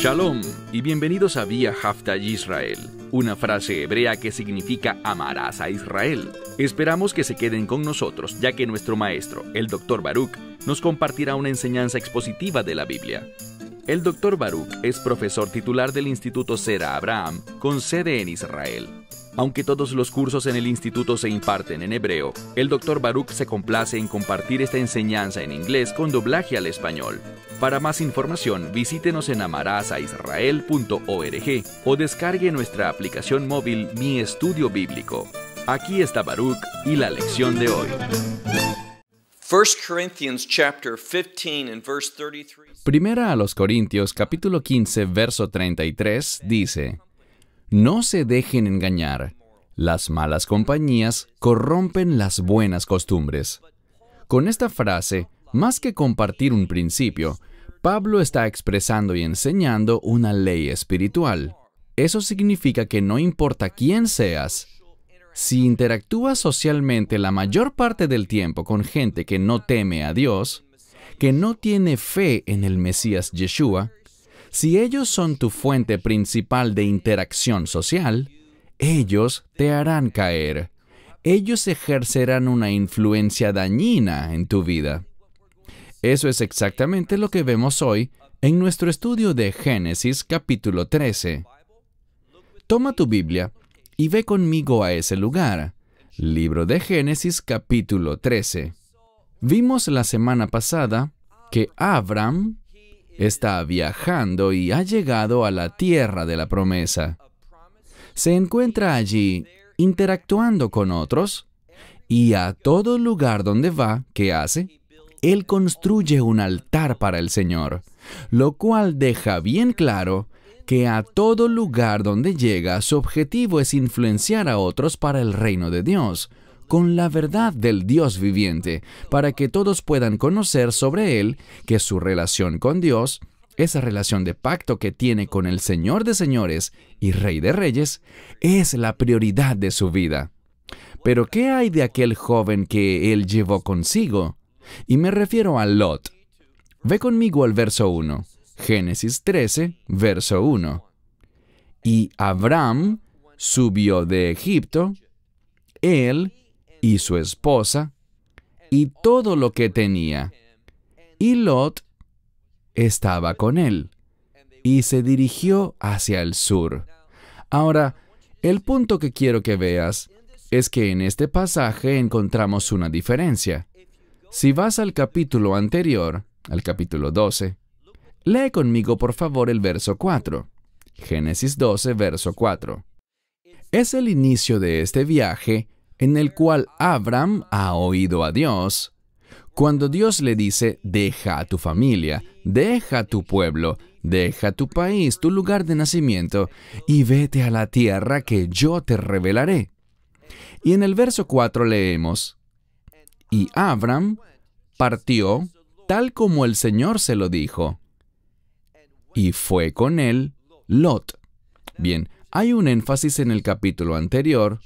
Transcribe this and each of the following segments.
Shalom y bienvenidos a Vía Hafta Yisrael, una frase hebrea que significa amarás a Israel. Esperamos que se queden con nosotros, ya que nuestro maestro, el Dr. Baruch, nos compartirá una enseñanza expositiva de la Biblia. El Dr. Baruch es profesor titular del Instituto Zera Abraham, con sede en Israel. Aunque todos los cursos en el instituto se imparten en hebreo, el Dr. Baruch se complace en compartir esta enseñanza en inglés con doblaje al español. Para más información, visítenos en amarasaisrael.org o descargue nuestra aplicación móvil Mi Estudio Bíblico. Aquí está Baruch y la lección de hoy. 1 Corinthians chapter 15 and verse 33. Primera a los Corintios, capítulo 15, verso 33, dice: No se dejen engañar. Las malas compañías corrompen las buenas costumbres. Con esta frase, más que compartir un principio, Pablo está expresando y enseñando una ley espiritual. Eso significa que no importa quién seas, si interactúas socialmente la mayor parte del tiempo con gente que no teme a Dios, que no tiene fe en el Mesías Yeshua, si ellos son tu fuente principal de interacción social, ellos te harán caer. Ellos ejercerán una influencia dañina en tu vida. Eso es exactamente lo que vemos hoy en nuestro estudio de Génesis capítulo 13. Toma tu Biblia y ve conmigo a ese lugar. Libro de Génesis capítulo 13. Vimos la semana pasada que Abraham está viajando y ha llegado a la tierra de la promesa. Se encuentra allí interactuando con otros y a todo lugar donde va, ¿qué hace? Él construye un altar para el Señor, lo cual deja bien claro que a todo lugar donde llega su objetivo es influenciar a otros para el reino de Dios, con la verdad del Dios viviente, para que todos puedan conocer sobre Él que su relación con Dios, esa relación de pacto que tiene con el Señor de señores y Rey de reyes, es la prioridad de su vida. Pero ¿qué hay de aquel joven que Él llevó consigo? Y me refiero a Lot. Ve conmigo al verso 1. Génesis 13, verso 1. Y Abraham subió de Egipto, él y su esposa, y todo lo que tenía. Y Lot estaba con él, y se dirigió hacia el sur. Ahora, el punto que quiero que veas es que en este pasaje encontramos una diferencia. Si vas al capítulo anterior, al capítulo 12, lee conmigo por favor el verso 4. Génesis 12, verso 4. Es el inicio de este viaje en el cual Abraham ha oído a Dios, cuando Dios le dice: deja a tu familia, deja tu pueblo, deja tu país, tu lugar de nacimiento, y vete a la tierra que yo te revelaré. Y en el verso 4 leemos: y Abraham partió tal como el Señor se lo dijo, y fue con él Lot. Bien, hay un énfasis en el capítulo anterior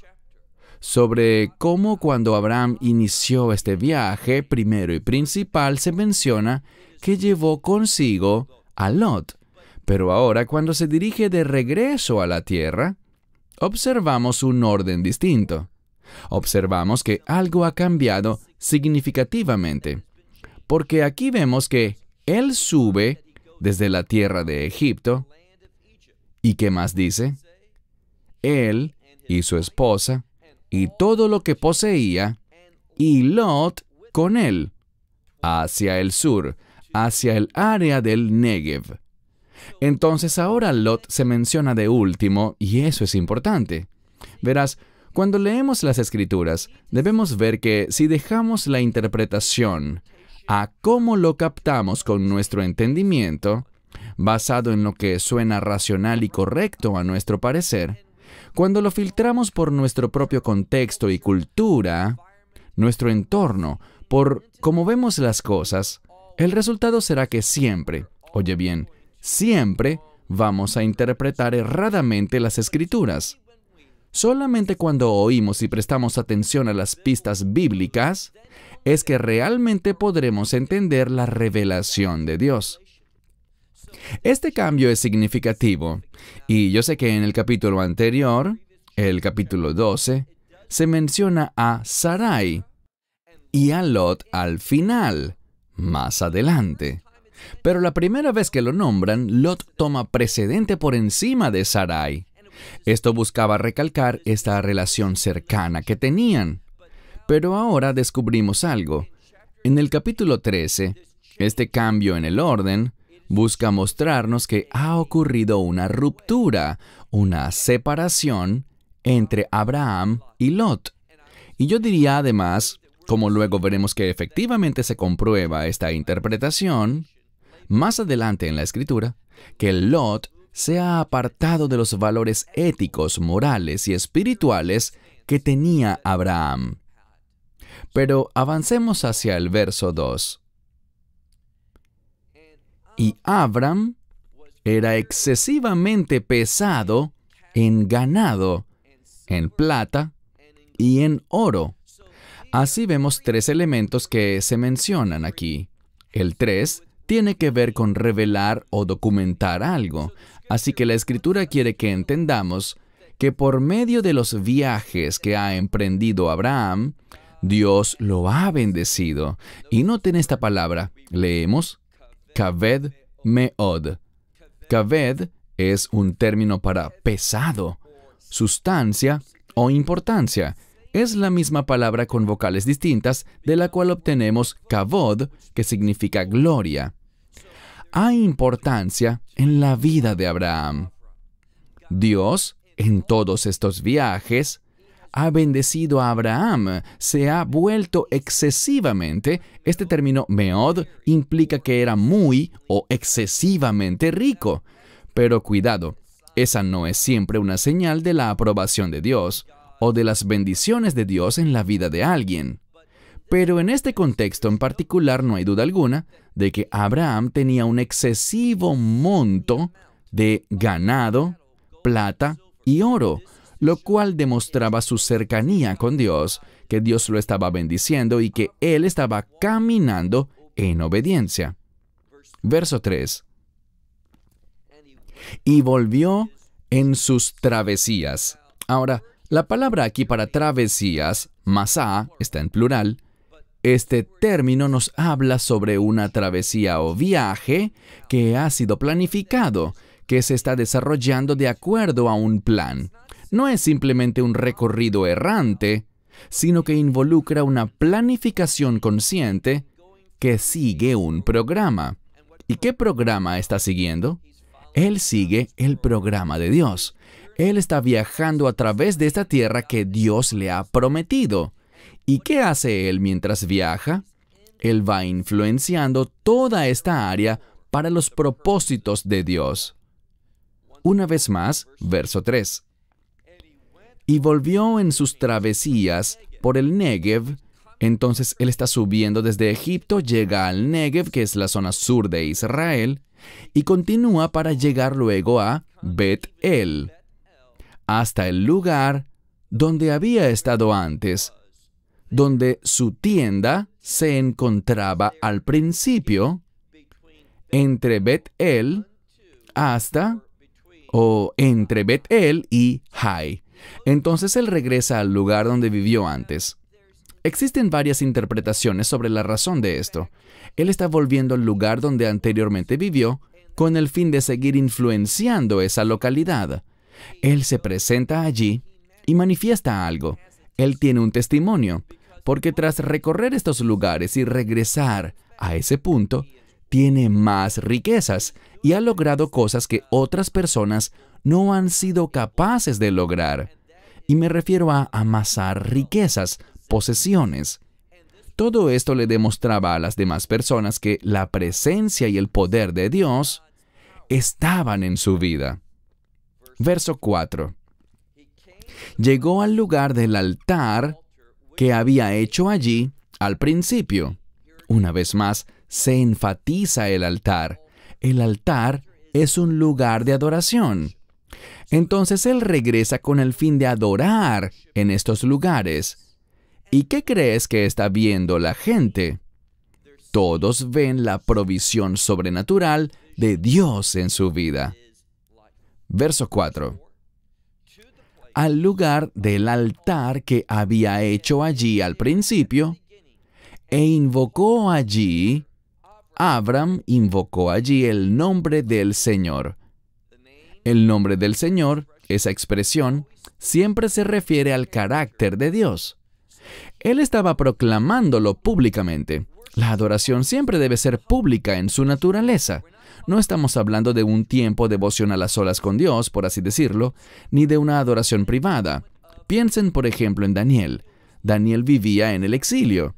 sobre cómo cuando Abraham inició este viaje, primero y principal, se menciona que llevó consigo a Lot. Pero ahora, cuando se dirige de regreso a la tierra, observamos un orden distinto. Observamos que algo ha cambiado significativamente, porque aquí vemos que él sube desde la tierra de Egipto, ¿y qué más dice? Él y su esposa, y todo lo que poseía, y Lot con él, hacia el sur, hacia el área del Negev. Entonces ahora Lot se menciona de último, y eso es importante. Verás, cuando leemos las Escrituras, debemos ver que si dejamos la interpretación a cómo lo captamos con nuestro entendimiento, basado en lo que suena racional y correcto a nuestro parecer, cuando lo filtramos por nuestro propio contexto y cultura, nuestro entorno, por cómo vemos las cosas, el resultado será que siempre, oye bien, siempre vamos a interpretar erradamente las Escrituras. Solamente cuando oímos y prestamos atención a las pistas bíblicas es que realmente podremos entender la revelación de Dios. Este cambio es significativo, y yo sé que en el capítulo anterior, el capítulo 12, se menciona a Sarai y a Lot al final, más adelante. Pero la primera vez que lo nombran, Lot toma precedente por encima de Sarai. Esto buscaba recalcar esta relación cercana que tenían. Pero ahora descubrimos algo. En el capítulo 13, este cambio en el orden busca mostrarnos que ha ocurrido una ruptura, una separación entre Abraham y Lot. Y yo diría además, como luego veremos que efectivamente se comprueba esta interpretación, más adelante en la Escritura, que Lot se ha apartado de los valores éticos, morales y espirituales que tenía Abraham. Pero avancemos hacia el verso 2. Y Abram era excesivamente pesado en ganado, en plata y en oro. Así vemos tres elementos que se mencionan aquí. El 3 tiene que ver con revelar o documentar algo. Así que la Escritura quiere que entendamos que por medio de los viajes que ha emprendido Abraham, Dios lo ha bendecido. Y noten esta palabra. Leemos, Kaved Meod. Kaved es un término para pesado, sustancia o importancia. Es la misma palabra con vocales distintas, de la cual obtenemos kavod, que significa gloria. Hay importancia en la vida de Abraham. Dios, en todos estos viajes, ha bendecido a Abraham, se ha vuelto excesivamente. Este término meod implica que era muy o excesivamente rico. Pero cuidado, esa no es siempre una señal de la aprobación de Dios o de las bendiciones de Dios en la vida de alguien. Pero en este contexto en particular no hay duda alguna de que Abraham tenía un excesivo monto de ganado, plata y oro, lo cual demostraba su cercanía con Dios, que Dios lo estaba bendiciendo y que él estaba caminando en obediencia. Verso 3. Y volvió en sus travesías. Ahora, la palabra aquí para travesías, masá, está en plural. Este término nos habla sobre una travesía o viaje que ha sido planificado, que se está desarrollando de acuerdo a un plan. No es simplemente un recorrido errante, sino que involucra una planificación consciente que sigue un programa. ¿Y qué programa está siguiendo? Él sigue el programa de Dios. Él está viajando a través de esta tierra que Dios le ha prometido. ¿Y qué hace él mientras viaja? Él va influenciando toda esta área para los propósitos de Dios. Una vez más, verso 3. Y volvió en sus travesías por el Negev. Entonces él está subiendo desde Egipto, llega al Negev, que es la zona sur de Israel, y continúa para llegar luego a Bet-El, hasta el lugar donde había estado antes, donde su tienda se encontraba al principio, entre Bet-El entre Bet-El y Hai. Entonces él regresa al lugar donde vivió antes. Existen varias interpretaciones sobre la razón de esto. Él está volviendo al lugar donde anteriormente vivió con el fin de seguir influenciando esa localidad. Él se presenta allí y manifiesta algo. Él tiene un testimonio, porque tras recorrer estos lugares y regresar a ese punto, tiene más riquezas y ha logrado cosas que otras personas no han sido capaces de lograr. Y me refiero a amasar riquezas, posesiones. Todo esto le demostraba a las demás personas que la presencia y el poder de Dios estaban en su vida. Verso 4. Llegó al lugar del altar que había hecho allí al principio. Una vez más, se enfatiza el altar. El altar es un lugar de adoración. Entonces él regresa con el fin de adorar en estos lugares. ¿Y qué crees que está viendo la gente? Todos ven la provisión sobrenatural de Dios en su vida. Verso 4. Al lugar del altar que había hecho allí al principio, Abram invocó allí el nombre del Señor. El nombre del Señor, esa expresión, siempre se refiere al carácter de Dios. Él estaba proclamándolo públicamente. La adoración siempre debe ser pública en su naturaleza. No estamos hablando de un tiempo devocional a solas con Dios, por así decirlo, ni de una adoración privada. Piensen, por ejemplo, en Daniel. Daniel vivía en el exilio,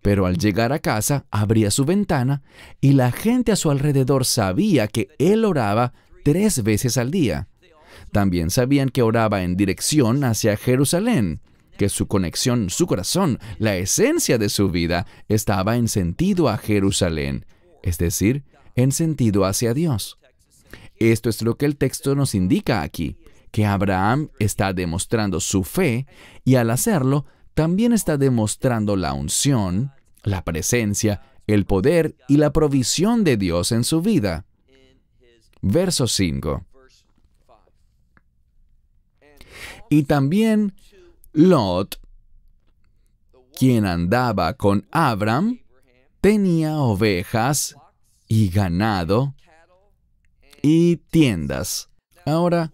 pero al llegar a casa abría su ventana y la gente a su alrededor sabía que él oraba 3 veces al día. También sabían que oraba en dirección hacia Jerusalén, que su conexión, su corazón, la esencia de su vida estaba en sentido a Jerusalén, es decir, en sentido hacia Dios. Esto es lo que el texto nos indica aquí, que Abraham está demostrando su fe y al hacerlo también está demostrando la unción, la presencia, el poder y la provisión de Dios en su vida. Verso 5. Y también Lot, quien andaba con Abram, tenía ovejas y ganado y tiendas. Ahora,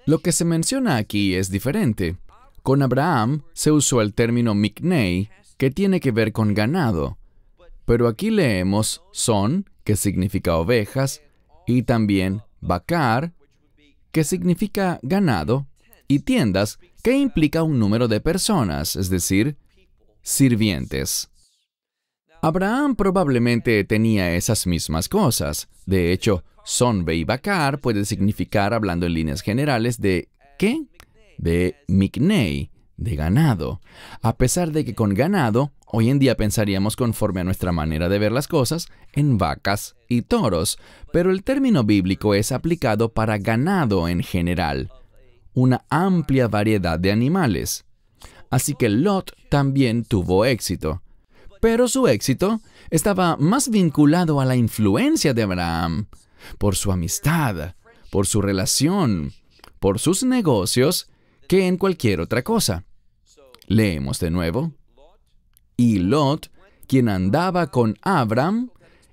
lo que se menciona aquí es diferente. Con Abraham se usó el término miknei, que tiene que ver con ganado. Pero aquí leemos son, que significa ovejas, y también bakar, que significa ganado, y tiendas, que implica un número de personas, es decir, sirvientes. Abraham probablemente tenía esas mismas cosas. De hecho, sonbe y bakar puede significar, hablando en líneas generales, de ¿qué? De miknei, de ganado. A pesar de que con ganado, hoy en día pensaríamos conforme a nuestra manera de ver las cosas, en vacas y toros, pero el término bíblico es aplicado para ganado en general, una amplia variedad de animales. Así que Lot también tuvo éxito. Pero su éxito estaba más vinculado a la influencia de Abraham, por su amistad, por su relación, por sus negocios, que en cualquier otra cosa. Leemos de nuevo. Y Lot, quien andaba con Abram,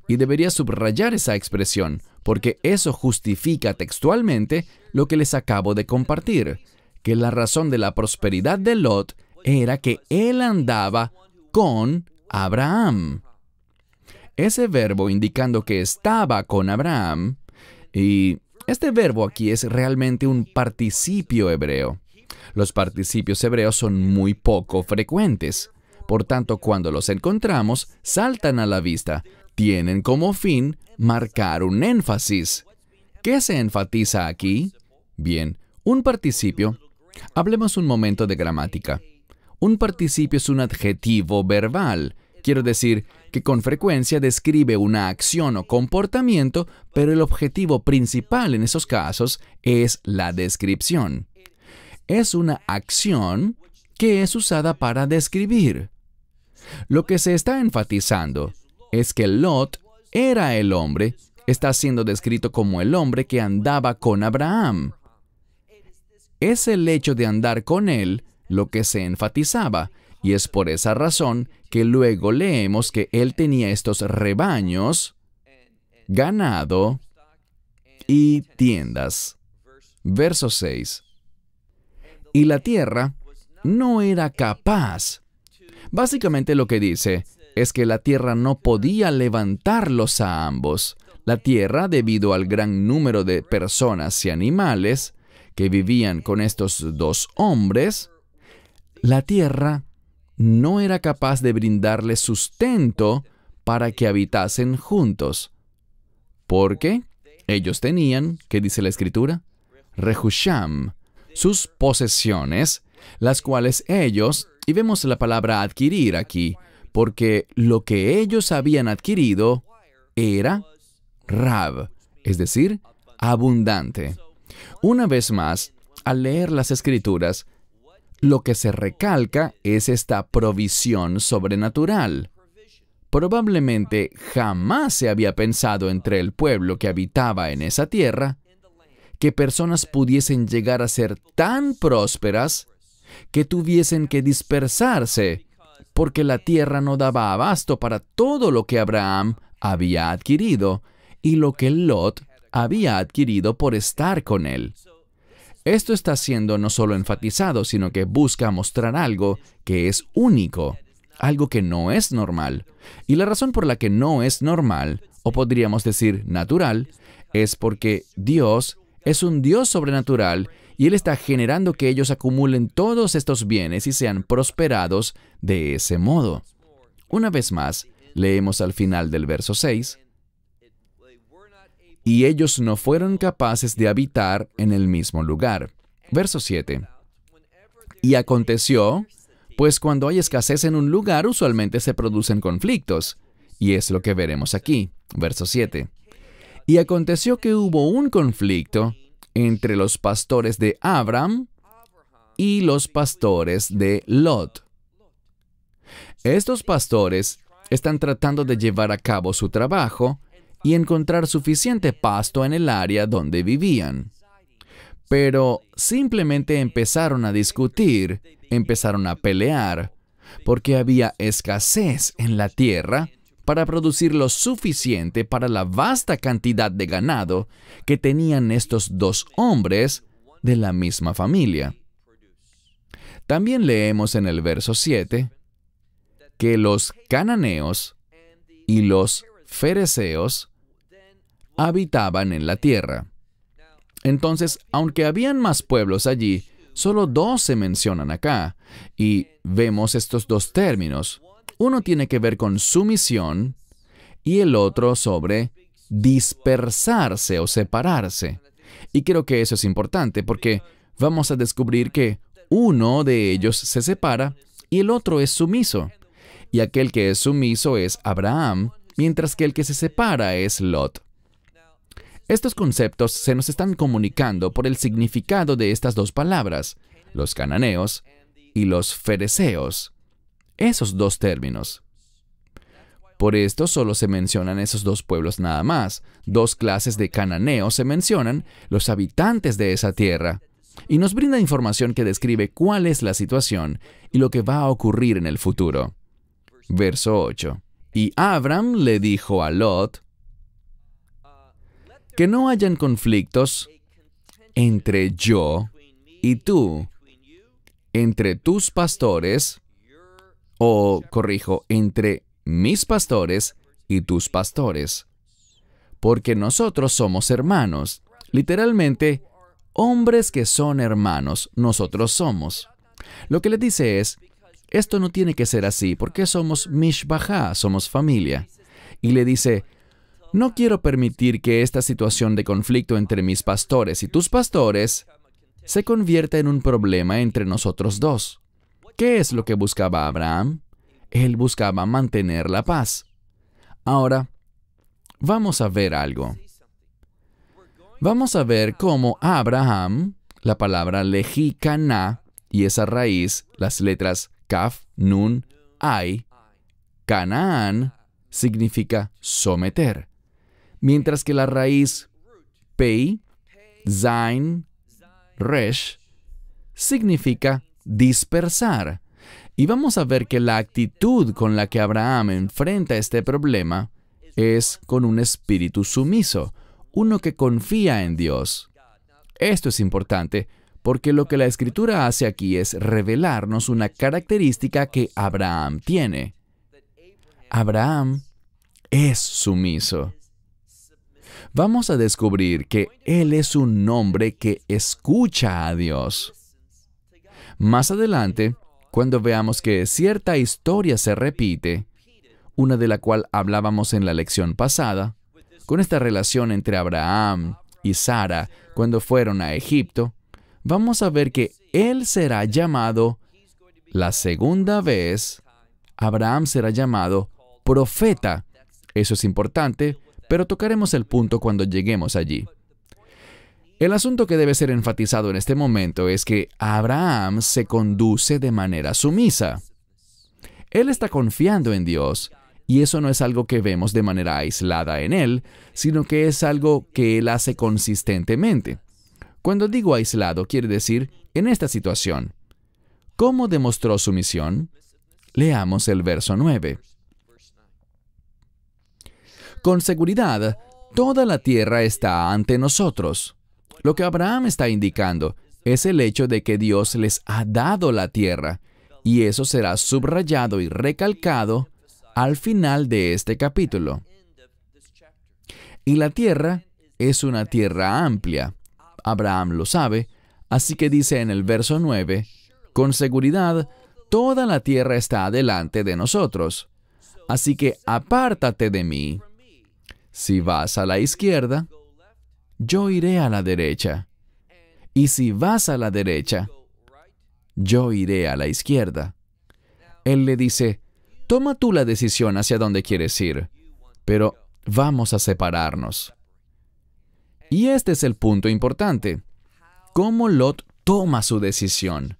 y debería subrayar esa expresión, porque eso justifica textualmente lo que les acabo de compartir, que la razón de la prosperidad de Lot era que él andaba con Abraham. Ese verbo indicando que estaba con Abraham, y este verbo aquí es realmente un participio hebreo. Los participios hebreos son muy poco frecuentes. Por tanto, cuando los encontramos, saltan a la vista. Tienen como fin marcar un énfasis. ¿Qué se enfatiza aquí? Bien, un participio. Hablemos un momento de gramática. Un participio es un adjetivo verbal. Quiero decir que con frecuencia describe una acción o comportamiento, pero el objetivo principal en esos casos es la descripción. Es una acción que es usada para describir. Lo que se está enfatizando es que Lot era el hombre, está siendo descrito como el hombre que andaba con Abraham. Es el hecho de andar con él lo que se enfatizaba, y es por esa razón que luego leemos que él tenía estos rebaños, ganado y tiendas. Verso 6. Y la tierra no era capaz. Básicamente lo que dice es que la tierra no podía levantarlos a ambos. La tierra, debido al gran número de personas y animales que vivían con estos dos hombres, la tierra no era capaz de brindarles sustento para que habitasen juntos. Porque ellos tenían, ¿qué dice la Escritura? Rehusham, sus posesiones, las cuales ellos, y vemos la palabra adquirir aquí, porque lo que ellos habían adquirido era rab, es decir, abundante. Una vez más, al leer las Escrituras, lo que se recalca es esta provisión sobrenatural. probablemente jamás se había pensado entre el pueblo que habitaba en esa tierra que personas pudiesen llegar a ser tan prósperas que tuviesen que dispersarse porque la tierra no daba abasto para todo lo que Abraham había adquirido y lo que Lot había adquirido por estar con él. Esto está siendo no solo enfatizado, sino que busca mostrar algo que es único, algo que no es normal. Y la razón por la que no es normal, o podríamos decir natural, es porque Dios es un Dios sobrenatural y Él está generando que ellos acumulen todos estos bienes y sean prosperados de ese modo. Una vez más, leemos al final del verso 6, y ellos no fueron capaces de habitar en el mismo lugar. Verso 7. Y aconteció, pues cuando hay escasez en un lugar, usualmente se producen conflictos. Y es lo que veremos aquí. Verso 7. Y aconteció que hubo un conflicto entre los pastores de Abraham y los pastores de Lot. Estos pastores están tratando de llevar a cabo su trabajo y encontrar suficiente pasto en el área donde vivían. Pero simplemente empezaron a discutir, empezaron a pelear, porque había escasez en la tierra para producir lo suficiente para la vasta cantidad de ganado que tenían estos dos hombres de la misma familia. También leemos en el verso 7 que los cananeos y los fereceos habitaban en la tierra. Entonces, aunque habían más pueblos allí, solo dos se mencionan acá, y vemos estos dos términos. Uno tiene que ver con sumisión y el otro sobre dispersarse o separarse. Y creo que eso es importante porque vamos a descubrir que uno de ellos se separa y el otro es sumiso. Y aquel que es sumiso es Abraham, mientras que el que se separa es Lot. Estos conceptos se nos están comunicando por el significado de estas dos palabras, los cananeos y los fereceos. Esos dos términos. Por esto solo se mencionan esos dos pueblos nada más. Dos clases de cananeos se mencionan, los habitantes de esa tierra. Y nos brinda información que describe cuál es la situación y lo que va a ocurrir en el futuro. Verso 8. Y Abram le dijo a Lot, que no hayan conflictos entre yo y tú, entre tus pastores, entre mis pastores y tus pastores, porque nosotros somos hermanos, literalmente, hombres que son hermanos, nosotros somos. Lo que le dice es, esto no tiene que ser así, porque somos mishbajá, somos familia. Y le dice, no quiero permitir que esta situación de conflicto entre mis pastores y tus pastores se convierta en un problema entre nosotros dos. ¿Qué es lo que buscaba Abraham? Él buscaba mantener la paz. Ahora, vamos a ver algo. Vamos a ver cómo Abraham, la palabra lejí caná, y esa raíz, las letras Kaf, Nun, Ay, Canaán, significa someter. Mientras que la raíz Pei, Zain, Resh, significa dispersar. Y vamos a ver que la actitud con la que Abraham enfrenta este problema es con un espíritu sumiso, uno que confía en Dios. Esto es importante porque lo que la Escritura hace aquí es revelarnos una característica que Abraham tiene. Abraham es sumiso. Vamos a descubrir que él es un hombre que escucha a Dios. Más adelante, cuando veamos que cierta historia se repite, una de la cual hablábamos en la lección pasada, con esta relación entre Abraham y Sara cuando fueron a Egipto, vamos a ver que él será llamado, la segunda vez, Abraham será llamado profeta. Eso es importante, pero tocaremos el punto cuando lleguemos allí. El asunto que debe ser enfatizado en este momento es que Abraham se conduce de manera sumisa. Él está confiando en Dios Y eso no es algo que vemos de manera aislada en Él, sino que es algo que Él hace consistentemente. Cuando digo aislado, quiere decir en esta situación. ¿Cómo demostró su misión? Leamos el verso 9. Con seguridad, toda la tierra está ante nosotros. Lo que Abraham está indicando es el hecho de que Dios les ha dado la tierra, y eso será subrayado y recalcado al final de este capítulo. Y la tierra es una tierra amplia. Abraham lo sabe, así que dice en el verso 9, con seguridad, toda la tierra está delante de nosotros. Así que apártate de mí. Si vas a la izquierda, yo iré a la derecha. Y si vas a la derecha, yo iré a la izquierda. Él le dice, toma tú la decisión hacia dónde quieres ir, pero vamos a separarnos. Y este es el punto importante. ¿Cómo Lot toma su decisión?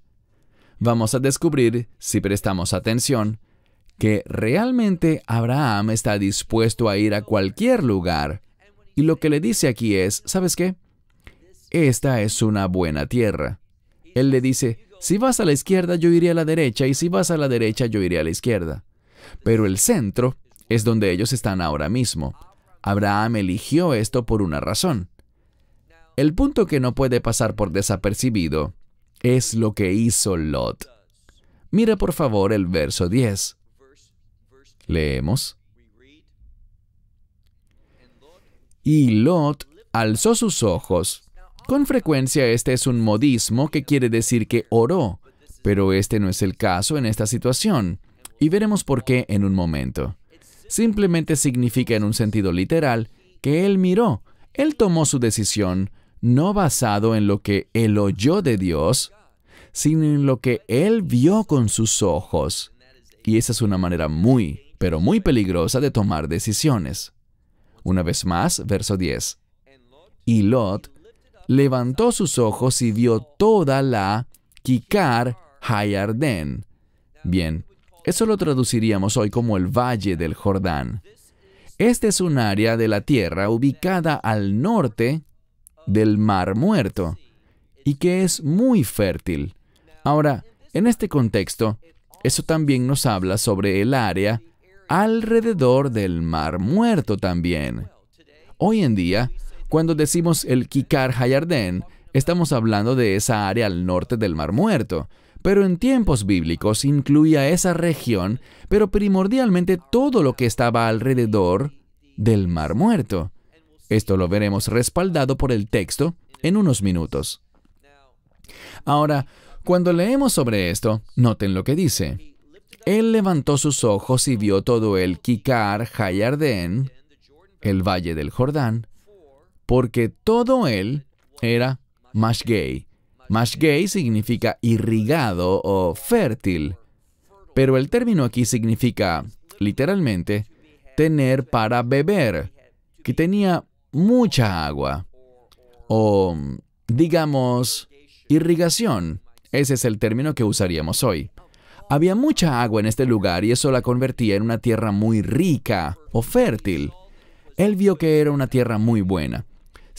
Vamos a descubrir, si prestamos atención, que realmente Abraham está dispuesto a ir a cualquier lugar. Y lo que le dice aquí es, ¿sabes qué? Esta es una buena tierra. Él le dice, si vas a la izquierda, yo iré a la derecha, y si vas a la derecha, yo iré a la izquierda. Pero el centro es donde ellos están ahora mismo. Abraham eligió esto por una razón. El punto que no puede pasar por desapercibido es lo que hizo Lot. Mira por favor el verso 10. Leemos. Y Lot alzó sus ojos. Con frecuencia este es un modismo que quiere decir que oró, pero este no es el caso en esta situación, y veremos por qué en un momento. Simplemente significa en un sentido literal que él miró, él tomó su decisión, no basado en lo que él oyó de Dios, sino en lo que él vio con sus ojos. Y esa es una manera muy, pero muy peligrosa de tomar decisiones. Una vez más, verso 10. Y Lot levantó sus ojos y vio toda la Kikar Hayardén. Bien, eso lo traduciríamos hoy como el Valle del Jordán. Este es un área de la tierra ubicada al norte del Mar Muerto y que es muy fértil. Ahora, en este contexto, eso también nos habla sobre el área alrededor del Mar Muerto también. Hoy en día, cuando decimos el Kikar Hayardén, estamos hablando de esa área al norte del Mar Muerto, pero en tiempos bíblicos incluía esa región, pero primordialmente todo lo que estaba alrededor del Mar Muerto. Esto lo veremos respaldado por el texto en unos minutos. Ahora, cuando leemos sobre esto, noten lo que dice. Él levantó sus ojos y vio todo el Kikar Hayardén, el Valle del Jordán, porque todo él era Mashgei. Mashgei significa irrigado o fértil, pero el término aquí significa, literalmente, tener para beber, que tenía mucha agua, o, digamos, irrigación. Ese es el término que usaríamos hoy. Había mucha agua en este lugar y eso la convertía en una tierra muy rica o fértil. Él vio que era una tierra muy buena.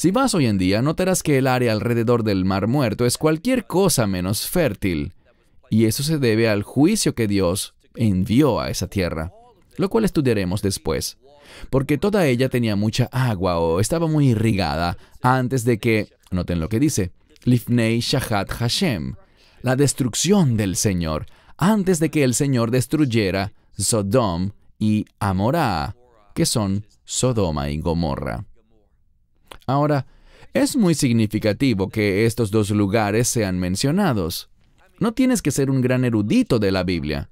Si vas hoy en día, notarás que el área alrededor del Mar Muerto es cualquier cosa menos fértil. Y eso se debe al juicio que Dios envió a esa tierra, lo cual estudiaremos después. Porque toda ella tenía mucha agua o estaba muy irrigada antes de que, noten lo que dice, Lifnei Shahat Hashem, la destrucción del Señor, antes de que el Señor destruyera Sodom y Amorá, que son Sodoma y Gomorra. Ahora, es muy significativo que estos dos lugares sean mencionados. No tienes que ser un gran erudito de la Biblia.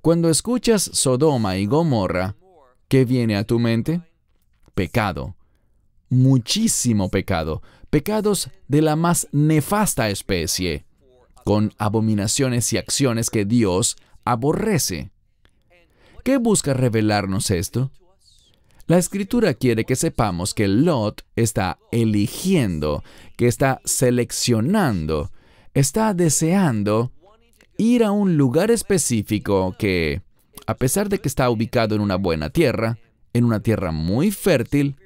Cuando escuchas Sodoma y Gomorra, ¿qué viene a tu mente? Pecado. Muchísimo pecado. Pecados de la más nefasta especie, con abominaciones y acciones que Dios aborrece. ¿Qué busca revelarnos esto? La Escritura quiere que sepamos que Lot está eligiendo, que está seleccionando, está deseando ir a un lugar específico que, a pesar de que está ubicado en una buena tierra, en una tierra muy fértil,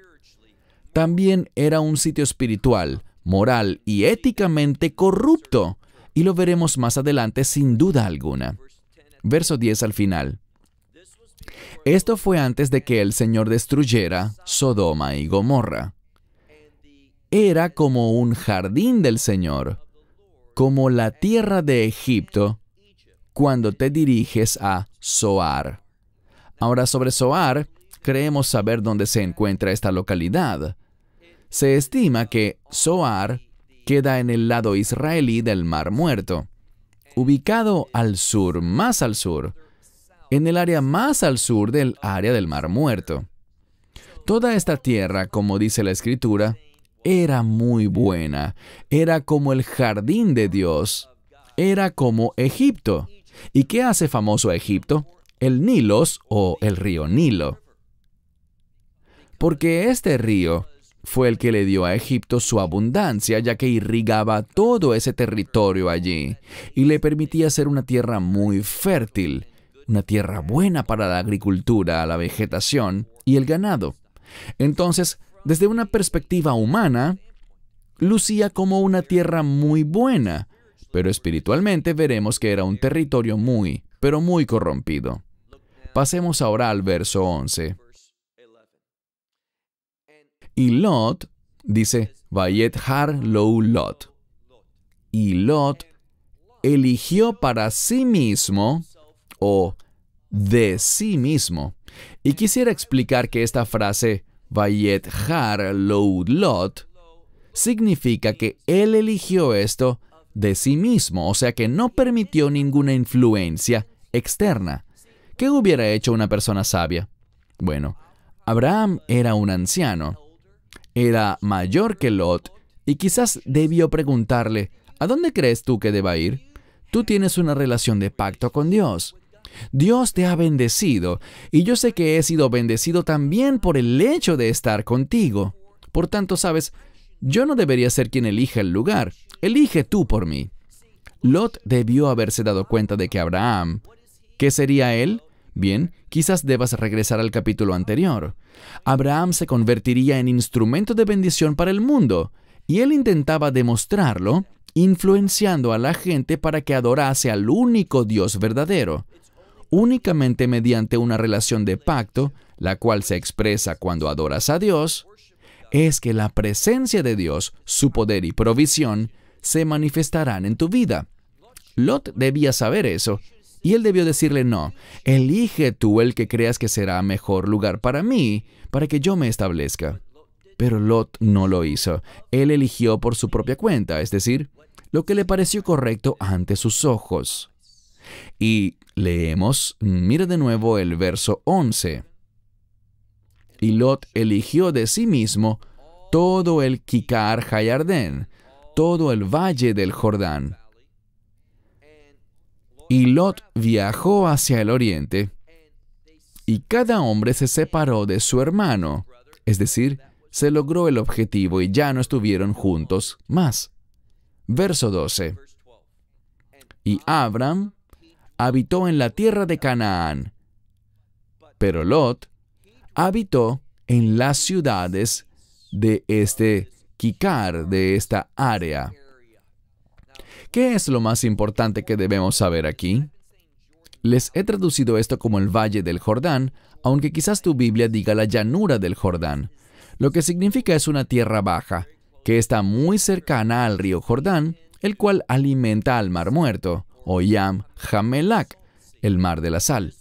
también era un sitio espiritual, moral y éticamente corrupto, y lo veremos más adelante sin duda alguna. Verso 10 al final. Esto fue antes de que el Señor destruyera Sodoma y Gomorra. Era como un jardín del Señor, como la tierra de Egipto, cuando te diriges a Zoar. Ahora, sobre Zoar, creemos saber dónde se encuentra esta localidad. Se estima que Zoar queda en el lado israelí del Mar Muerto, ubicado al sur, más al sur, en el área más al sur del área del Mar Muerto. Toda esta tierra, como dice la Escritura, era muy buena, era como el jardín de Dios, era como Egipto. ¿Y qué hace famoso a Egipto? El Nilos o el río Nilo. Porque este río fue el que le dio a Egipto su abundancia, ya que irrigaba todo ese territorio allí y le permitía ser una tierra muy fértil, una tierra buena para la agricultura, la vegetación y el ganado. Entonces, desde una perspectiva humana, lucía como una tierra muy buena, pero espiritualmente veremos que era un territorio muy, pero muy corrompido. Pasemos ahora al verso 11. Y Lot, dice, Vayet har lo Lot. Y Lot eligió para sí mismo, o de sí mismo. Y quisiera explicar que esta frase, Vayet har lo Lot, significa que él eligió esto de sí mismo, o sea que no permitió ninguna influencia externa. ¿Qué hubiera hecho una persona sabia? Bueno, Abraham era un anciano. Era mayor que Lot y quizás debió preguntarle, ¿a dónde crees tú que deba ir? Tú tienes una relación de pacto con Dios. Dios te ha bendecido y yo sé que he sido bendecido también por el hecho de estar contigo. Por tanto, sabes, yo no debería ser quien elija el lugar. Elige tú por mí. Lot debió haberse dado cuenta de que Abraham, ¿qué sería él? Bien, quizás debas regresar al capítulo anterior. Abraham se convertiría en instrumento de bendición para el mundo, y él intentaba demostrarlo, influenciando a la gente para que adorase al único Dios verdadero, únicamente mediante una relación de pacto, la cual se expresa cuando adoras a Dios, es que la presencia de Dios, su poder y provisión, se manifestarán en tu vida. Lot debía saber eso, y él debió decirle, no, elige tú el que creas que será mejor lugar para mí, para que yo me establezca. Pero Lot no lo hizo. Él eligió por su propia cuenta, es decir, lo que le pareció correcto ante sus ojos. Y leemos, mira de nuevo el verso 11. Y Lot eligió de sí mismo todo el Kikar Hayardén, todo el valle del Jordán. Y Lot viajó hacia el oriente, y cada hombre se separó de su hermano, es decir, se logró el objetivo y ya no estuvieron juntos más. Verso 12. Y Abram habitó en la tierra de Canaán, pero Lot habitó en las ciudades de este Kikar, de esta área. ¿Qué es lo más importante que debemos saber aquí? Les he traducido esto como el Valle del Jordán, aunque quizás tu Biblia diga la llanura del Jordán. Lo que significa es una tierra baja, que está muy cercana al río Jordán, el cual alimenta al Mar Muerto, o Yam Hamelak, el Mar de la Sal.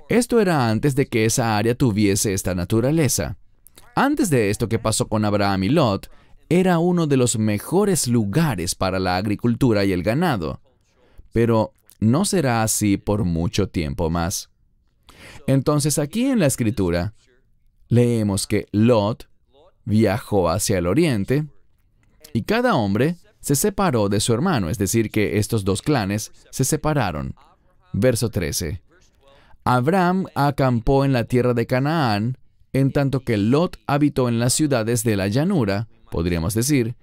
Esto era antes de que esa área tuviese esta naturaleza. Antes de esto que pasó con Abraham y Lot, era uno de los mejores lugares para la agricultura y el ganado. Pero no será así por mucho tiempo más. Entonces aquí en la Escritura, leemos que Lot viajó hacia el oriente y cada hombre se separó de su hermano, es decir, que estos dos clanes se separaron. Verso 13. Abraham acampó en la tierra de Canaán, en tanto que Lot habitó en las ciudades de la llanura, podríamos decir,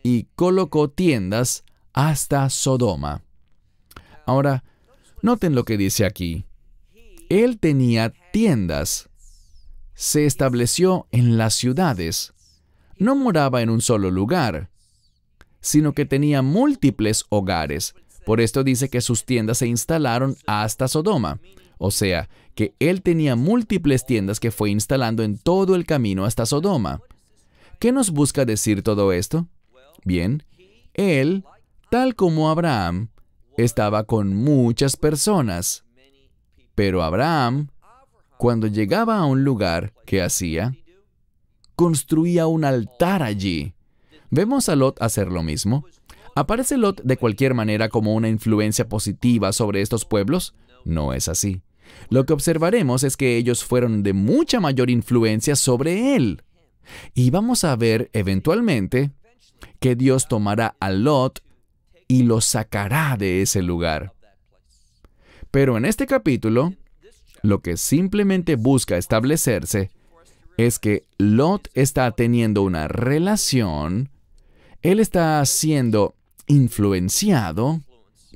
y colocó tiendas hasta Sodoma. Ahora, noten lo que dice aquí. Él tenía tiendas. Se estableció en las ciudades. No moraba en un solo lugar, sino que tenía múltiples hogares. Por esto dice que sus tiendas se instalaron hasta Sodoma. O sea, que él tenía múltiples tiendas que fue instalando en todo el camino hasta Sodoma. ¿Qué nos busca decir todo esto? Bien, él, tal como Abraham, estaba con muchas personas. Pero Abraham, cuando llegaba a un lugar, ¿qué hacía? Construía un altar allí. ¿Vemos a Lot hacer lo mismo? ¿Aparece Lot de cualquier manera como una influencia positiva sobre estos pueblos? No es así. Lo que observaremos es que ellos fueron de mucha mayor influencia sobre él. Y vamos a ver eventualmente que Dios tomará a Lot y lo sacará de ese lugar. Pero en este capítulo, lo que simplemente busca establecerse es que Lot está teniendo una relación, él está siendo influenciado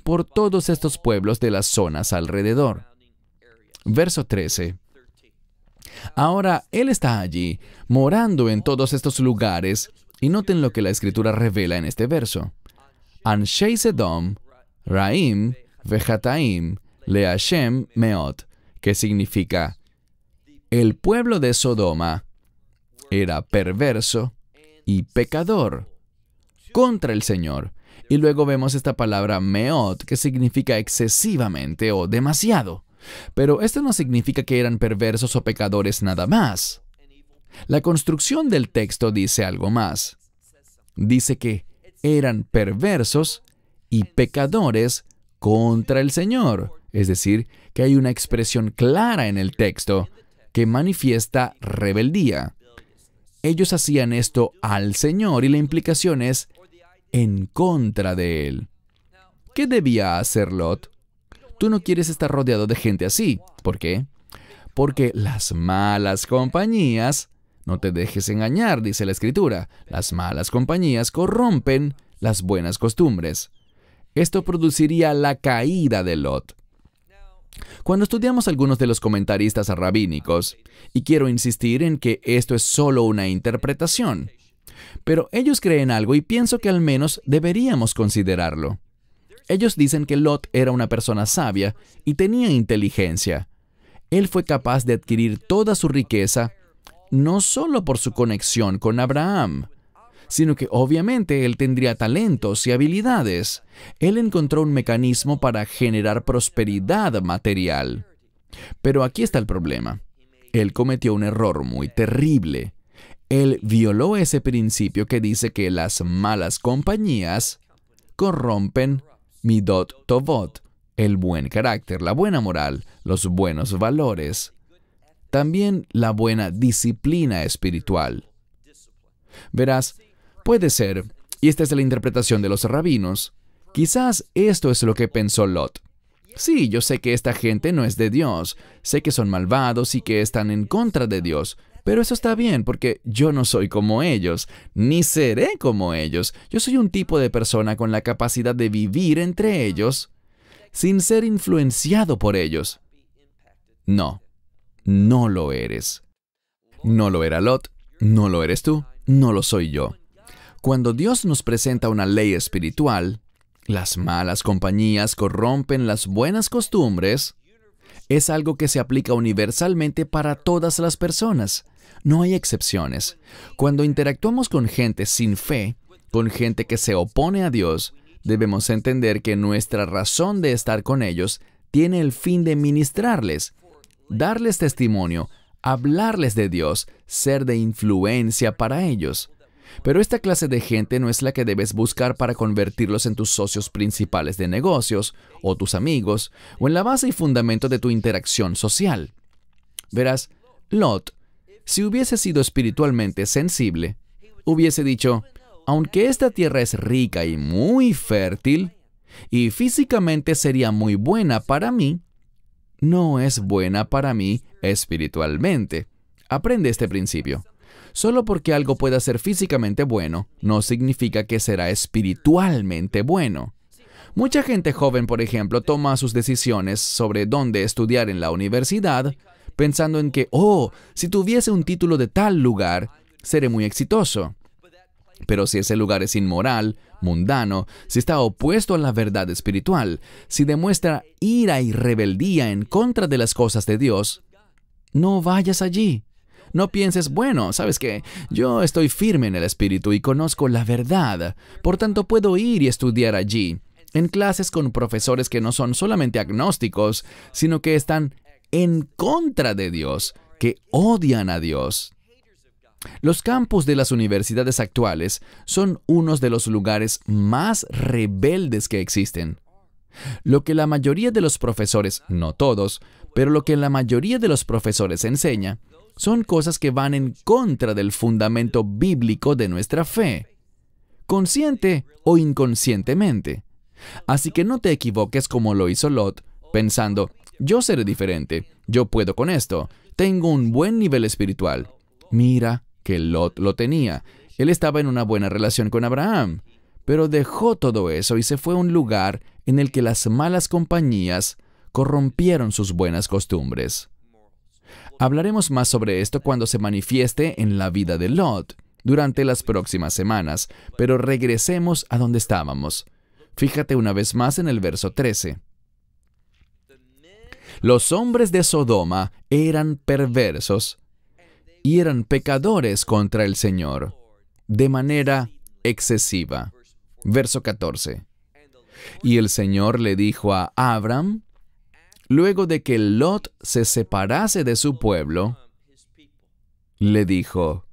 por todos estos pueblos de las zonas alrededor. Verso 13. Ahora, él está allí, morando en todos estos lugares, y noten lo que la Escritura revela en este verso. Anshei Sedom, Raim, Vejataim, Leashem Meot, que significa, el pueblo de Sodoma era perverso y pecador contra el Señor. Y luego vemos esta palabra meot, que significa excesivamente o demasiado. Pero esto no significa que eran perversos o pecadores nada más. La construcción del texto dice algo más. Dice que eran perversos y pecadores contra el Señor. Es decir, que hay una expresión clara en el texto que manifiesta rebeldía. Ellos hacían esto al Señor y la implicación es en contra de Él. ¿Qué debía hacer Lot? Tú no quieres estar rodeado de gente así. ¿Por qué? Porque las malas compañías, no te dejes engañar, dice la Escritura, las malas compañías corrompen las buenas costumbres. Esto produciría la caída de Lot. Cuando estudiamos algunos de los comentaristas rabínicos, y quiero insistir en que esto es solo una interpretación, pero ellos creen algo y pienso que al menos deberíamos considerarlo. Ellos dicen que Lot era una persona sabia y tenía inteligencia. Él fue capaz de adquirir toda su riqueza, no solo por su conexión con Abraham, sino que obviamente él tendría talentos y habilidades. Él encontró un mecanismo para generar prosperidad material. Pero aquí está el problema. Él cometió un error muy terrible. Él violó ese principio que dice que las malas compañías corrompen midot tovot, el buen carácter, la buena moral, los buenos valores. También la buena disciplina espiritual. Verás, puede ser, y esta es la interpretación de los rabinos, quizás esto es lo que pensó Lot. Sí, yo sé que esta gente no es de Dios, sé que son malvados y que están en contra de Dios, pero eso está bien porque yo no soy como ellos, ni seré como ellos. Yo soy un tipo de persona con la capacidad de vivir entre ellos sin ser influenciado por ellos. No, no lo eres. No lo era Lot, no lo eres tú, no lo soy yo. Cuando Dios nos presenta una ley espiritual, las malas compañías corrompen las buenas costumbres, es algo que se aplica universalmente para todas las personas. No hay excepciones. Cuando interactuamos con gente sin fe, con gente que se opone a Dios, debemos entender que nuestra razón de estar con ellos tiene el fin de ministrarles, darles testimonio, hablarles de Dios, ser de influencia para ellos. Pero esta clase de gente no es la que debes buscar para convertirlos en tus socios principales de negocios, o tus amigos, o en la base y fundamento de tu interacción social. Verás, Lot, si hubiese sido espiritualmente sensible, hubiese dicho, aunque esta tierra es rica y muy fértil, y físicamente sería muy buena para mí, no es buena para mí espiritualmente. Aprende este principio. Solo porque algo pueda ser físicamente bueno, no significa que será espiritualmente bueno. Mucha gente joven, por ejemplo, toma sus decisiones sobre dónde estudiar en la universidad, pensando en que, si tuviese un título de tal lugar, seré muy exitoso. Pero si ese lugar es inmoral, mundano, si está opuesto a la verdad espiritual, si demuestra ira y rebeldía en contra de las cosas de Dios, no vayas allí. No pienses, bueno, ¿sabes qué? Yo estoy firme en el espíritu y conozco la verdad, por tanto puedo ir y estudiar allí, en clases con profesores que no son solamente agnósticos, sino que están en contra de Dios, que odian a Dios. Los campus de las universidades actuales son unos de los lugares más rebeldes que existen. Lo que la mayoría de los profesores, no todos, pero lo que la mayoría de los profesores enseña, son cosas que van en contra del fundamento bíblico de nuestra fe, consciente o inconscientemente. Así que no te equivoques como lo hizo Lot, pensando, yo seré diferente, yo puedo con esto, tengo un buen nivel espiritual. Mira que Lot lo tenía. Él estaba en una buena relación con Abraham, pero dejó todo eso y se fue a un lugar en el que las malas compañías corrompieron sus buenas costumbres. Hablaremos más sobre esto cuando se manifieste en la vida de Lot, durante las próximas semanas, pero regresemos a donde estábamos. Fíjate una vez más en el verso 13. Los hombres de Sodoma eran perversos y eran pecadores contra el Señor, de manera excesiva. Verso 14. Y el Señor le dijo a Abram, luego de que Lot se separase de su pueblo, le dijo,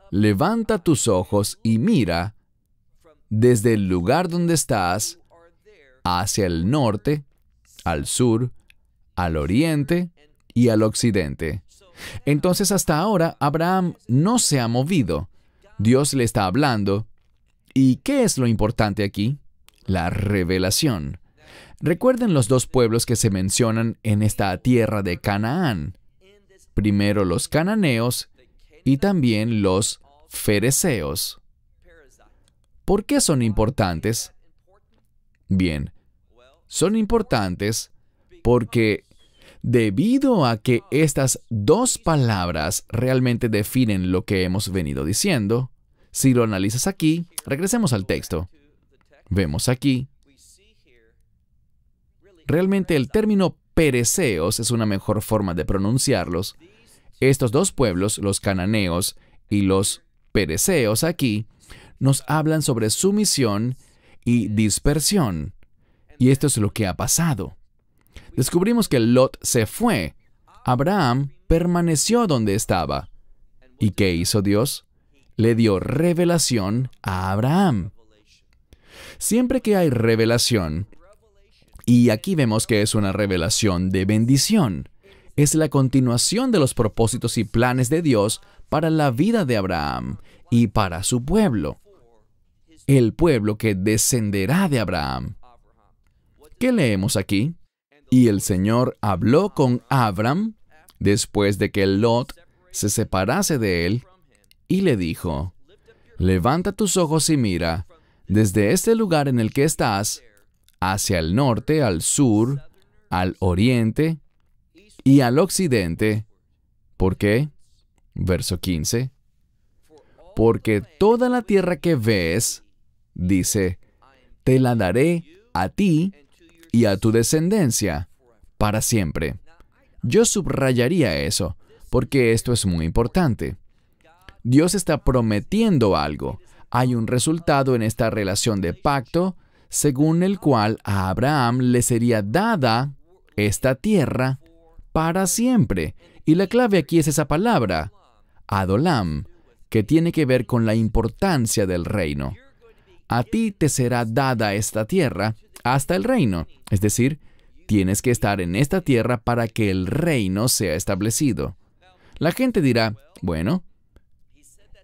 levanta tus ojos y mira desde el lugar donde estás hacia el norte, al sur, al oriente y al occidente. Entonces hasta ahora Abraham no se ha movido. Dios le está hablando. ¿Y qué es lo importante aquí? La revelación. Recuerden los dos pueblos que se mencionan en esta tierra de Canaán. Primero los cananeos y también los fereceos. ¿Por qué son importantes? Bien, son importantes porque debido a que estas dos palabras realmente definen lo que hemos venido diciendo, si lo analizas aquí, regresemos al texto. Vemos aquí. Realmente el término pereceos es una mejor forma de pronunciarlos. Estos dos pueblos, los cananeos y los pereceos aquí, nos hablan sobre sumisión y dispersión. Y esto es lo que ha pasado. Descubrimos que Lot se fue. Abraham permaneció donde estaba. ¿Y qué hizo Dios? Le dio revelación a Abraham. Siempre que hay revelación, y aquí vemos que es una revelación de bendición, es la continuación de los propósitos y planes de Dios para la vida de Abraham y para su pueblo, el pueblo que descenderá de Abraham. ¿Qué leemos aquí? Y el Señor habló con Abram después de que Lot se separase de él y le dijo, levanta tus ojos y mira desde este lugar en el que estás hacia el norte, al sur, al oriente y al occidente. ¿Por qué? Verso 15. Porque toda la tierra que ves, dice, te la daré a ti y a tu descendencia para siempre. Yo subrayaría eso, porque esto es muy importante. Dios está prometiendo algo. Hay un resultado en esta relación de pacto, según el cual a Abraham le sería dada esta tierra para siempre. Y la clave aquí es esa palabra, Adolam, que tiene que ver con la importancia del reino. A ti te será dada esta tierra hasta el reino. Es decir, tienes que estar en esta tierra para que el reino sea establecido. La gente dirá, bueno,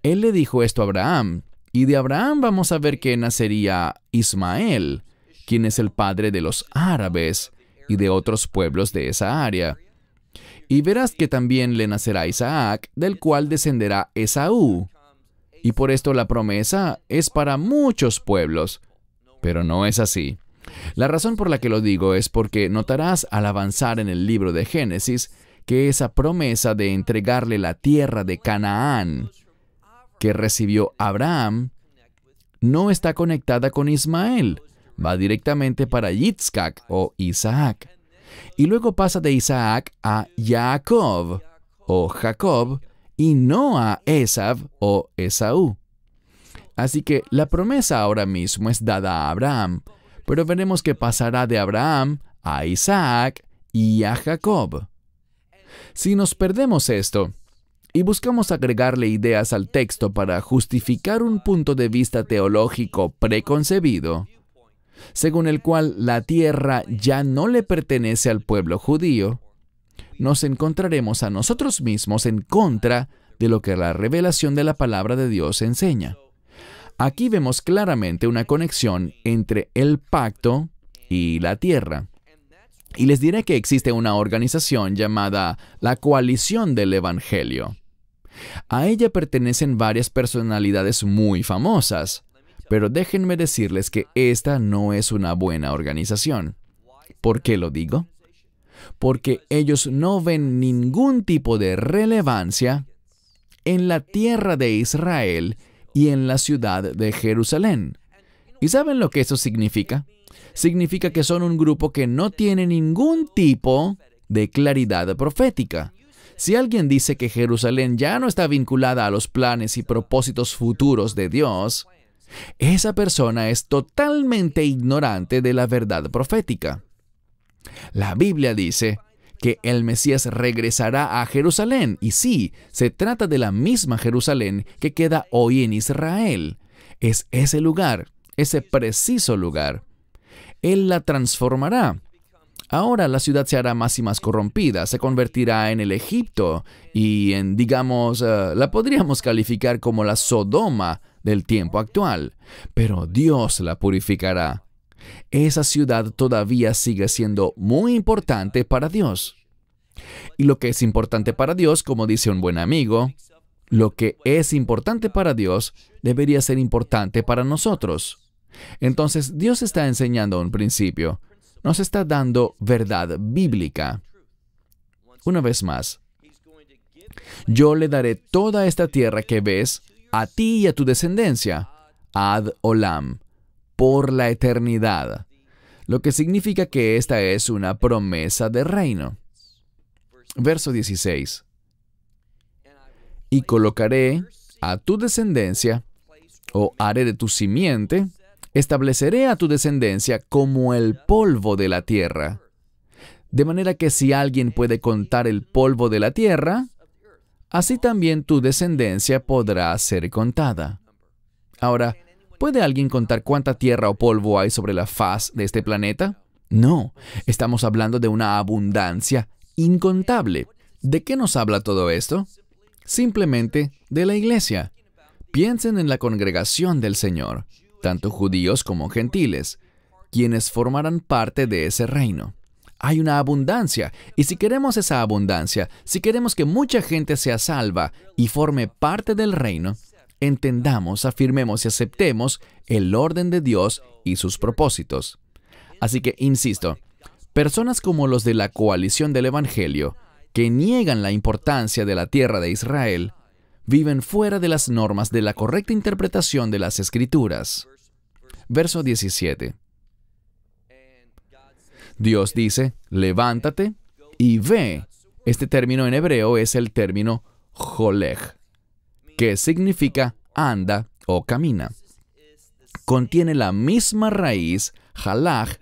él le dijo esto a Abraham, y de Abraham vamos a ver que nacería Ismael, quien es el padre de los árabes y de otros pueblos de esa área. Y verás que también le nacerá Isaac, del cual descenderá Esaú. Y por esto la promesa es para muchos pueblos. Pero no es así. La razón por la que lo digo es porque notarás al avanzar en el libro de Génesis que esa promesa de entregarle la tierra de Canaán que recibió Abraham no está conectada con Ismael, va directamente para Yitzhak o Isaac. Y luego pasa de Isaac a Jacob o Jacob y no a Esav o Esaú. Así que la promesa ahora mismo es dada a Abraham, pero veremos que pasará de Abraham a Isaac y a Jacob. Si nos perdemos esto y buscamos agregarle ideas al texto para justificar un punto de vista teológico preconcebido, según el cual la tierra ya no le pertenece al pueblo judío, nos encontraremos a nosotros mismos en contra de lo que la revelación de la palabra de Dios enseña. Aquí vemos claramente una conexión entre el pacto y la tierra. Y les diré que existe una organización llamada la Coalición del Evangelio. A ella pertenecen varias personalidades muy famosas, pero déjenme decirles que esta no es una buena organización. ¿Por qué lo digo? Porque ellos no ven ningún tipo de relevancia en la tierra de Israel y en la ciudad de Jerusalén. ¿Y saben lo que eso significa? Significa que son un grupo que no tiene ningún tipo de claridad profética. Si alguien dice que Jerusalén ya no está vinculada a los planes y propósitos futuros de Dios, esa persona es totalmente ignorante de la verdad profética. La Biblia dice que el Mesías regresará a Jerusalén, y sí, se trata de la misma Jerusalén que queda hoy en Israel. Es ese lugar, ese preciso lugar. Él la transformará. Ahora la ciudad se hará más y más corrompida, se convertirá en el Egipto y en, digamos, la podríamos calificar como la Sodoma del tiempo actual. Pero Dios la purificará. Esa ciudad todavía sigue siendo muy importante para Dios. Y lo que es importante para Dios, como dice un buen amigo, lo que es importante para Dios debería ser importante para nosotros. Entonces, Dios está enseñando un principio. Nos está dando verdad bíblica. Una vez más, yo le daré toda esta tierra que ves a ti y a tu descendencia, ad olam, por la eternidad, lo que significa que esta es una promesa de reino. Verso 16. Y colocaré a tu descendencia, o haré de tu simiente, estableceré a tu descendencia como el polvo de la tierra. De manera que si alguien puede contar el polvo de la tierra, así también tu descendencia podrá ser contada. Ahora, ¿puede alguien contar cuánta tierra o polvo hay sobre la faz de este planeta? No, estamos hablando de una abundancia incontable. ¿De qué nos habla todo esto? Simplemente de la iglesia. Piensen en la congregación del Señor, tanto judíos como gentiles, quienes formarán parte de ese reino. Hay una abundancia, y si queremos esa abundancia, si queremos que mucha gente sea salva y forme parte del reino, entendamos, afirmemos y aceptemos el orden de Dios y sus propósitos. Así que, insisto, personas como los de la Coalición del Evangelio, que niegan la importancia de la tierra de Israel, viven fuera de las normas de la correcta interpretación de las Escrituras. Verso 17. Dios dice, levántate y ve. Este término en hebreo es el término jolej, que significa anda o camina. Contiene la misma raíz, halach,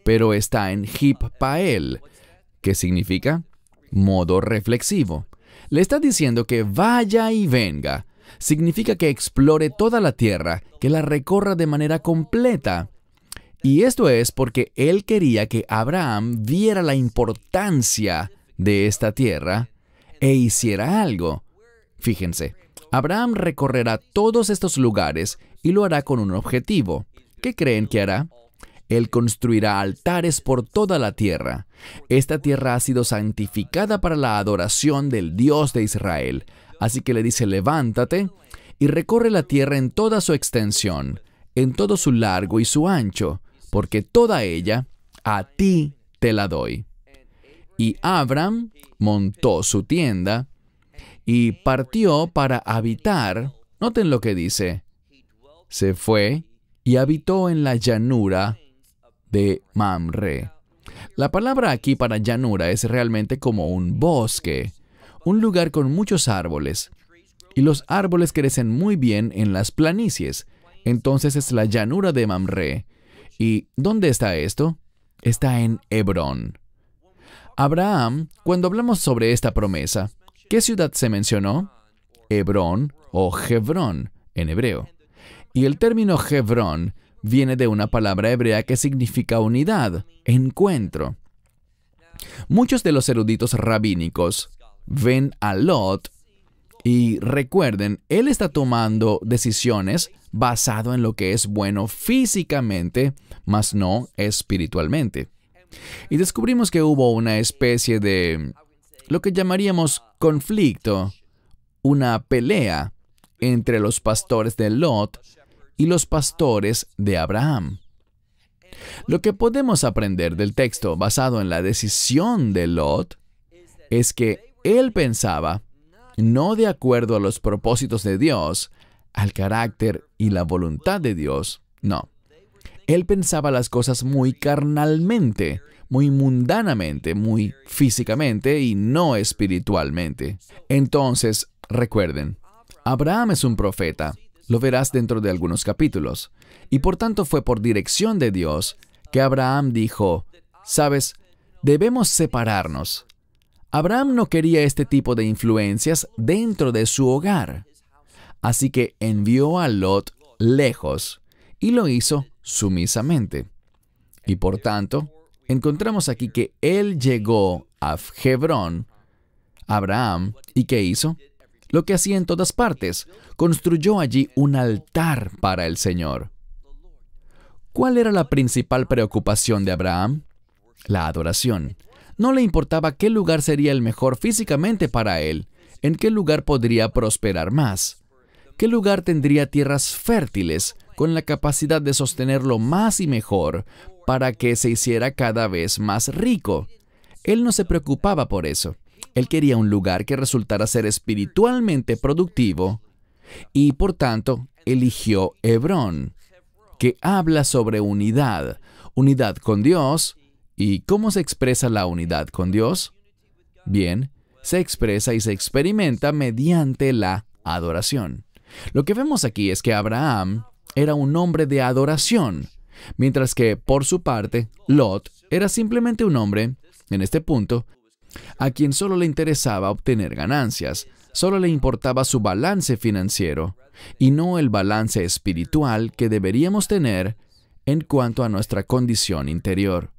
pero está en hippael, que significa modo reflexivo. Le está diciendo que vaya y venga. Significa que explore toda la tierra, que la recorra de manera completa. Y esto es porque él quería que Abraham viera la importancia de esta tierra e hiciera algo. Fíjense, Abraham recorrerá todos estos lugares y lo hará con un objetivo. ¿Qué creen que hará? Él construirá altares por toda la tierra. Esta tierra ha sido santificada para la adoración del Dios de Israel. Así que le dice, levántate y recorre la tierra en toda su extensión, en todo su largo y su ancho, porque toda ella a ti te la doy. Y Abram montó su tienda y partió para habitar. Noten lo que dice. Se fue y habitó en la llanura de Mamre. La palabra aquí para llanura es realmente como un bosque, un lugar con muchos árboles. Y los árboles crecen muy bien en las planicies. Entonces es la llanura de Mamre. ¿Y dónde está esto? Está en Hebrón. Abraham, cuando hablamos sobre esta promesa, ¿qué ciudad se mencionó? Hebrón o Hebrón en hebreo. Y el término Hebrón viene de una palabra hebrea que significa unidad, encuentro. Muchos de los eruditos rabínicos ven a Lot y recuerden, él está tomando decisiones basado en lo que es bueno físicamente, mas no espiritualmente. Y descubrimos que hubo una especie de lo que llamaríamos conflicto, una pelea entre los pastores de Lot y los pastores de Abraham. Lo que podemos aprender del texto basado en la decisión de Lot es que él pensaba, no de acuerdo a los propósitos de Dios, al carácter y la voluntad de Dios, no. Él pensaba las cosas muy carnalmente, muy mundanamente, muy físicamente y no espiritualmente. Entonces, recuerden, Abraham es un profeta, lo verás dentro de algunos capítulos, y por tanto fue por dirección de Dios que Abraham dijo, ¿sabes? Debemos separarnos. Abraham no quería este tipo de influencias dentro de su hogar, así que envió a Lot lejos y lo hizo sumisamente. Y por tanto, encontramos aquí que él llegó a Hebrón, Abraham, ¿y qué hizo? Lo que hacía en todas partes, construyó allí un altar para el Señor. ¿Cuál era la principal preocupación de Abraham? La adoración. No le importaba qué lugar sería el mejor físicamente para él, en qué lugar podría prosperar más, qué lugar tendría tierras fértiles con la capacidad de sostenerlo más y mejor para que se hiciera cada vez más rico. Él no se preocupaba por eso. Él quería un lugar que resultara ser espiritualmente productivo y, por tanto, eligió Hebrón, que habla sobre unidad, unidad con Dios. ¿Y cómo se expresa la unidad con Dios? Bien, se expresa y se experimenta mediante la adoración. Lo que vemos aquí es que Abraham era un hombre de adoración, mientras que, por su parte, Lot era simplemente un hombre, en este punto, a quien solo le interesaba obtener ganancias, solo le importaba su balance financiero, y no el balance espiritual que deberíamos tener en cuanto a nuestra condición interior.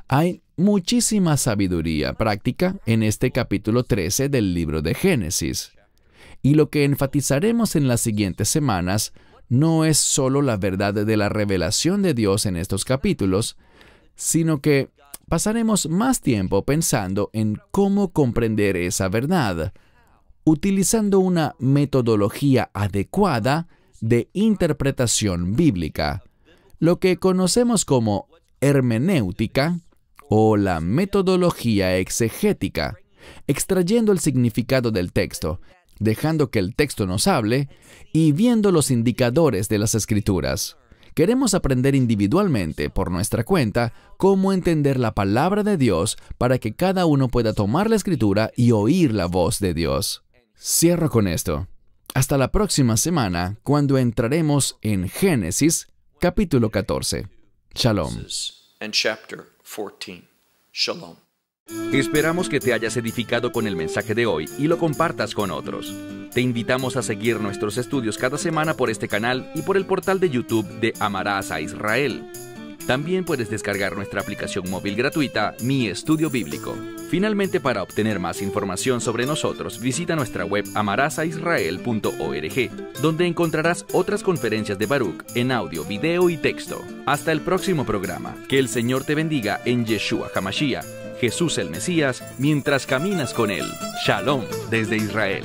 Hay muchísima sabiduría práctica en este capítulo 13 del libro de Génesis. Y lo que enfatizaremos en las siguientes semanas no es solo la verdad de la revelación de Dios en estos capítulos, sino que pasaremos más tiempo pensando en cómo comprender esa verdad, utilizando una metodología adecuada de interpretación bíblica, lo que conocemos como hermenéutica o la metodología exegética, extrayendo el significado del texto, dejando que el texto nos hable y viendo los indicadores de las Escrituras. Queremos aprender individualmente, por nuestra cuenta, cómo entender la palabra de Dios para que cada uno pueda tomar la Escritura y oír la voz de Dios. Cierro con esto. Hasta la próxima semana, cuando entraremos en Génesis, capítulo 14. Shalom. And chapter 14. Shalom. Esperamos que te hayas edificado con el mensaje de hoy y lo compartas con otros. Te invitamos a seguir nuestros estudios cada semana por este canal y por el portal de YouTube de Amarás a Israel. También puedes descargar nuestra aplicación móvil gratuita, Mi Estudio Bíblico. Finalmente, para obtener más información sobre nosotros, visita nuestra web amarasaisrael.org, donde encontrarás otras conferencias de Baruch en audio, video y texto. Hasta el próximo programa. Que el Señor te bendiga en Yeshua HaMashiach, Jesús el Mesías, mientras caminas con Él. Shalom desde Israel.